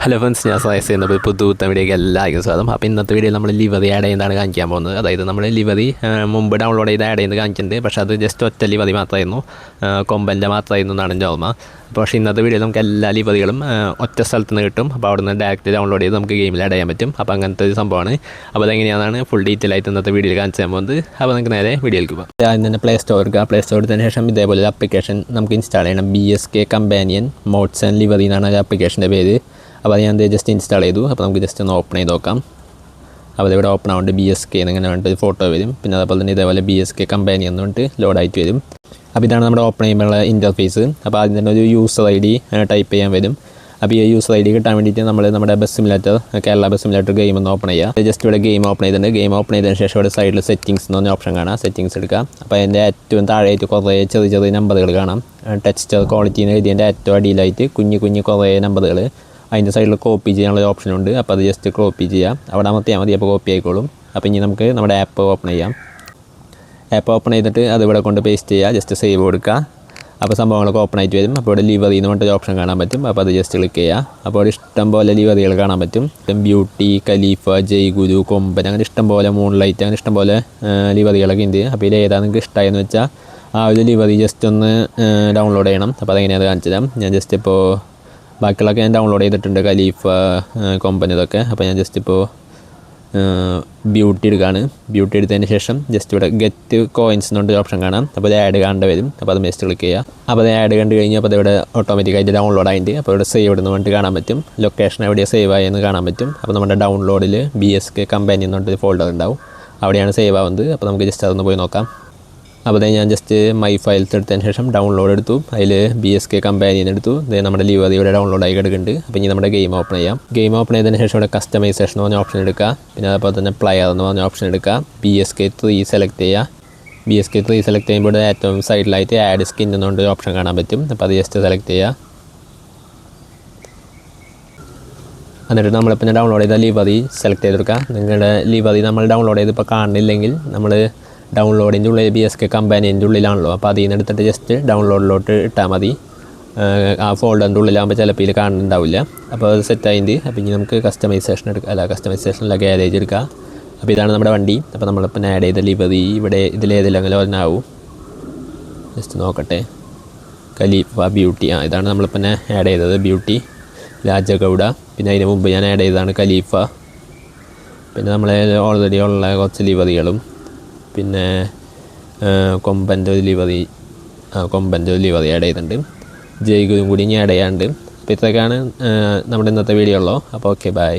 Hello friends, ഞാൻ സയസ് ചെയ്യുന്നത് പുതുത്ത വീഡിയോയ്ക്ക് എല്ലാവർക്കും സ്വാഗതം. അപ്പോൾ ഇന്നത്തെ വീഡിയോ നമ്മൾ ലിവറി ആഡ് ചെയ്യുന്നതാണ് കാണിക്കാൻ പോകുന്നത്. അതായത് നമ്മൾ ലിവറി മുമ്പ് ഡൗൺലോഡ് ചെയ്ത് ആഡ് ചെയ്യുന്നത് കാണിച്ചിട്ടുണ്ട്. പക്ഷേ അത് ജസ്റ്റ് ഒറ്റ ലിവറി മാത്രമായിരുന്നു, കൊമ്പൻ്റെ മാത്രമായിരുന്നു എന്നാണ് എൻ്റെ ഓർമ്മ. പക്ഷേ ഇന്നത്തെ വീഡിയോ നമുക്ക് എല്ലാ ലിവറികളും ഒറ്റ സ്ഥലത്ത് നിന്ന് കിട്ടും. അപ്പോൾ അവിടെ നിന്ന് ഡയറക്റ്റ് ഡൗൺലോഡ് ചെയ്ത് നമുക്ക് ഗെയിമിൽ ആഡ് ചെയ്യാൻ പറ്റും. അപ്പോൾ അങ്ങനത്തെ ഒരു സംഭവമാണ്. അപ്പോൾ അതെങ്ങനെയാണ് ഫുൾ ഡീറ്റെയിൽ ആയിട്ട് ഇന്നത്തെ വീഡിയോയിൽ കാണിച്ചു തരാൻ പോകുന്നത്. അപ്പോൾ നമുക്ക് നേരെ വീഡിയോയിലേക്ക് പോകാം. ആദ്യം തന്നെ പ്ലേ സ്റ്റോർ എടുക്കുക. പ്ലേ സ്റ്റോർ എടുത്തതിന് ശേഷം ഇതേപോലെ ആപ്ലിക്കേഷൻ നമുക്ക് ഇൻസ്റ്റാൾ ചെയ്യണം. BSK companion modes and livery എന്നാണ് ആ ആപ്ലിക്കേഷൻ്റെ പേര്. അപ്പോൾ അത് ഞാൻ ജസ്റ്റ് ഇൻസ്റ്റാൾ ചെയ്തു. അപ്പോൾ നമുക്ക് ജസ്റ്റ് ഒന്ന് ഓപ്പൺ ചെയ്ത് നോക്കാം. അപ്പോൾ ഇവിടെ ഓപ്പൺ ആവുന്നുണ്ട് BSK എന്നിങ്ങനെ വേണ്ടിയിട്ട് ഫോട്ടോ വരും. പിന്നെ അതുപോലെ തന്നെ ഇതേപോലെ BSK കമ്പാനി എന്ന് പറഞ്ഞിട്ട് ലോഡായിട്ട് വരും. അപ്പോൾ ഇതാണ് നമ്മുടെ ഓപ്പൺ ചെയ്യുമ്പോഴുള്ള ഇൻ്റർഫേസ്. അപ്പോൾ ആദ്യം തന്നെ ഒരു യൂസർ ID ടൈപ്പ് ചെയ്യാൻ വരും. അപ്പോൾ ഈ യൂസർ ID കിട്ടാൻ വേണ്ടിയിട്ട് നമ്മൾ നമ്മുടെ bus simulator Kerala bus simulator game ഒന്ന് ഓപ്പൺ ചെയ്യുക. ജസ്റ്റ് ഇവിടെ ഗെയിം ഓപ്പൺ ചെയ്തിട്ടുണ്ട്. ഗെയിം ഓപ്പൺ ചെയ്തതിന് ശേഷം ഇവിടെ സൈഡിൽ സെറ്റിംഗ്സ് എന്ന് പറഞ്ഞ ഓപ്ഷൻ കാണാം. സെറ്റിംഗ്സ് എടുക്കുക. അപ്പോൾ അതിൻ്റെ ഏറ്റവും താഴെയായിട്ട് കുറേ ചെറിയ ചെറിയ നമ്പറുകൾ കാണാം. ടെക്സ്ചർ ക്വാളിറ്റി എന്ന് എഴുതിയതിൻ്റെ ഏറ്റവും അടിയിലായിട്ട് കുഞ്ഞു കുറേ നമ്പറുകൾ. അതിൻ്റെ സൈഡിൽ കോപ്പി ചെയ്യാനുള്ള ഓപ്ഷനുണ്ട്. അപ്പോൾ അത് ജസ്റ്റ് കോപ്പി ചെയ്യാം. അവിടെ അമർത്തിയാൽ മതി. അപ്പോൾ കോപ്പി ആയിക്കോളും. അപ്പോൾ ഇനി നമുക്ക് നമ്മുടെ ആപ്പ് ഓപ്പൺ ചെയ്യാം. ആപ്പ് ഓപ്പൺ ചെയ്തിട്ട് അത് ഇവിടെ കൊണ്ട് പേസ്റ്റ് ചെയ്യുക. ജസ്റ്റ് സേവ് കൊടുക്കുക. അപ്പോൾ സംഭവങ്ങളൊക്കെ ഓപ്പൺ ആയിട്ട് വരും. അപ്പോൾ ഇവിടെ ലിവറി എന്ന് പറഞ്ഞിട്ട് ഓപ്ഷൻ കാണാൻ പറ്റും. അപ്പോൾ അത് ജസ്റ്റ് ക്ലിക്ക് ചെയ്യുക. അപ്പോൾ ഇവിടെ ഇഷ്ടം പോലെ ലിവറികൾ കാണാൻ പറ്റും. ബ്യൂട്ടി, ഖലീഫ, ജയ്ഗുരു, കൊമ്പൻ, അങ്ങനെ ഇഷ്ടം പോലെ മൂൺലൈറ്റ്, അങ്ങനെ ഇഷ്ടം പോലെ ലിവറികളൊക്കെ ഉണ്ട്. അപ്പോൾ ഇതിൽ ഏതാണ് നിങ്ങൾക്ക് ഇഷ്ടമായെന്ന് വെച്ചാൽ ആ ഒരു ലിവറി ജസ്റ്റ് ഒന്ന് ഡൗൺലോഡ് ചെയ്യണം. അപ്പോൾ അതെങ്ങനെയാണ് കാണിച്ചു തരാം. ഞാൻ ജസ്റ്റ് ഇപ്പോൾ ബാക്കിയുള്ളതൊക്കെ ഞാൻ ഡൗൺലോഡ് ചെയ്തിട്ടുണ്ട്, ഖലീഫ, കൊമ്പൻ ഇതൊക്കെ. അപ്പോൾ ഞാൻ ജസ്റ്റ് ഇപ്പോൾ ബ്യൂട്ടി എടുക്കുകയാണ്. ബ്യൂട്ടി എടുത്തതിന് ശേഷം ജസ്റ്റ് ഇവിടെ ഗെറ്റ് കോയിൻസ് എന്നുകൊണ്ട് ഓപ്ഷൻ കാണാം. അപ്പോൾ അത് ആഡ് കാണേണ്ടി വരും. അപ്പോൾ അത് ജസ്റ്റ് ക്ലിക്ക് ചെയ്യുക. അപ്പോൾ അത് ആഡ് കണ്ടു കഴിഞ്ഞാൽ അപ്പോൾ ഇവിടെ ഓട്ടോമാറ്റിക്കായിട്ട് ഡൗൺലോഡ് ആയിട്ട് അപ്പോൾ ഇവിടെ സേവ് എന്ന് പറഞ്ഞിട്ട് കാണാൻ പറ്റും. ലൊക്കേഷൻ എവിടെയാണ് സേവ് ആയെന്ന് കാണാൻ പറ്റും. അപ്പോൾ നമ്മുടെ ഡൗൺലോഡിൽ BSK കമ്പാനി എന്ന് പറഞ്ഞിട്ട് ഫോൾഡർ ഉണ്ടാവും. അവിടെയാണ് സേവ് ആവുന്നത്. അപ്പോൾ നമുക്ക് ജസ്റ്റ് അതൊന്ന് പോയി നോക്കാം. അപ്പോൾ ഞാൻ ജസ്റ്റ് മൈ ഫയൽസ് എടുത്തതിന് ശേഷം ഡൗൺലോഡ് എടുത്തു. അതിൽ BSK കമ്പാനിയൻ എടുത്തു. നമ്മുടെ ലിവറി ഇവിടെ ഡൗൺലോഡ് ആയി കിടക്കുന്നുണ്ട്. അപ്പോൾ ഇനി നമ്മുടെ ഗെയിം ഓപ്പൺ ചെയ്യാം. ഗെയിം ഓപ്പൺ ചെയ്തതിന് ശേഷം ഇവിടെ കസ്റ്റമൈസേഷൻ എന്ന് പറഞ്ഞ ഓപ്ഷൻ എടുക്കുക. പിന്നെ അതുപോലെ തന്നെ പ്ലെയർ എന്ന് പറഞ്ഞ ഓപ്ഷൻ എടുക്കുക. BSK 3 സെലക്ട് ചെയ്യുക. BSK 3 സെലക്ട് ചെയ്യുമ്പോൾ ഏറ്റവും സൈഡിലായിട്ട് ആഡ് സ്കിൻ എന്നുകൊണ്ട് ഓപ്ഷൻ കാണാൻ പറ്റും. അപ്പോൾ അത് ജസ്റ്റ് സെലക്ട് ചെയ്യുക. എന്നിട്ട് നമ്മളിപ്പോൾ ഡൗൺലോഡ് ചെയ്ത ലിവറി സെലക്ട് ചെയ്തെടുക്കുക. നിങ്ങളുടെ ലിവറി നമ്മൾ ഡൗൺലോഡ് ചെയ്തിപ്പോൾ കാണുന്നില്ലെങ്കിൽ നമ്മൾ ഡൗൺലോഡിൻ്റെ ഉള്ളിൽ BSK കമ്പാനിൻ്റെ ഉള്ളിലാണല്ലോ. അപ്പോൾ അതിൽ നിന്ന് എടുത്തിട്ട് ജസ്റ്റ് ഡൗൺലോഡിലോട്ട് ഇട്ടാൽ മതി. ആ ഫോൾഡറിൻ്റെ ഉള്ളിലാകുമ്പോൾ ചിലപ്പോൾ ഇതിൽ കാണുന്നുണ്ടാവില്ല. അപ്പോൾ അത് സെറ്റായിട്ട് അപ്പോൾ ഇനി നമുക്ക് കസ്റ്റമൈസേഷൻ എടുക്കുക. കസ്റ്റമൈസേഷനിലെ ഗാരേജ് എടുക്കുക. അപ്പോൾ ഇതാണ് നമ്മുടെ വണ്ടി. അപ്പോൾ നമ്മളിപ്പോൾ ആഡ് ചെയ്ത ലിവറി ഇവിടെ ഇതിലേതിലെങ്കിലും ഒന്നാവും. ജസ്റ്റ് നോക്കട്ടെ. ഖലീഫ, ബ്യൂട്ടി, ഇതാണ് നമ്മളിപ്പോൾ ആഡ് ചെയ്തത് ബ്യൂട്ടി, രാജഗൗഡ. പിന്നെ അതിന് മുമ്പ് ഞാൻ ആഡ് ചെയ്തതാണ് ഖലീഫ. പിന്നെ നമ്മൾ ഓൾറെഡി ഉള്ള കുറച്ച് ലിവറികളും പിന്നെ കൊമ്പൻ്റെ ഒരു ലിവറി ആഡ് ചെയ്തിട്ടുണ്ട്. ജയ്ഗുരും കൂടി ഇനി ആഡ് ചെയ്യാനുണ്ട്. അപ്പോൾ ഇത്രയൊക്കെയാണ് നമ്മുടെ ഇന്നത്തെ വീഡിയോ ഉള്ളൂ. അപ്പോൾ ഓക്കെ, ബൈ.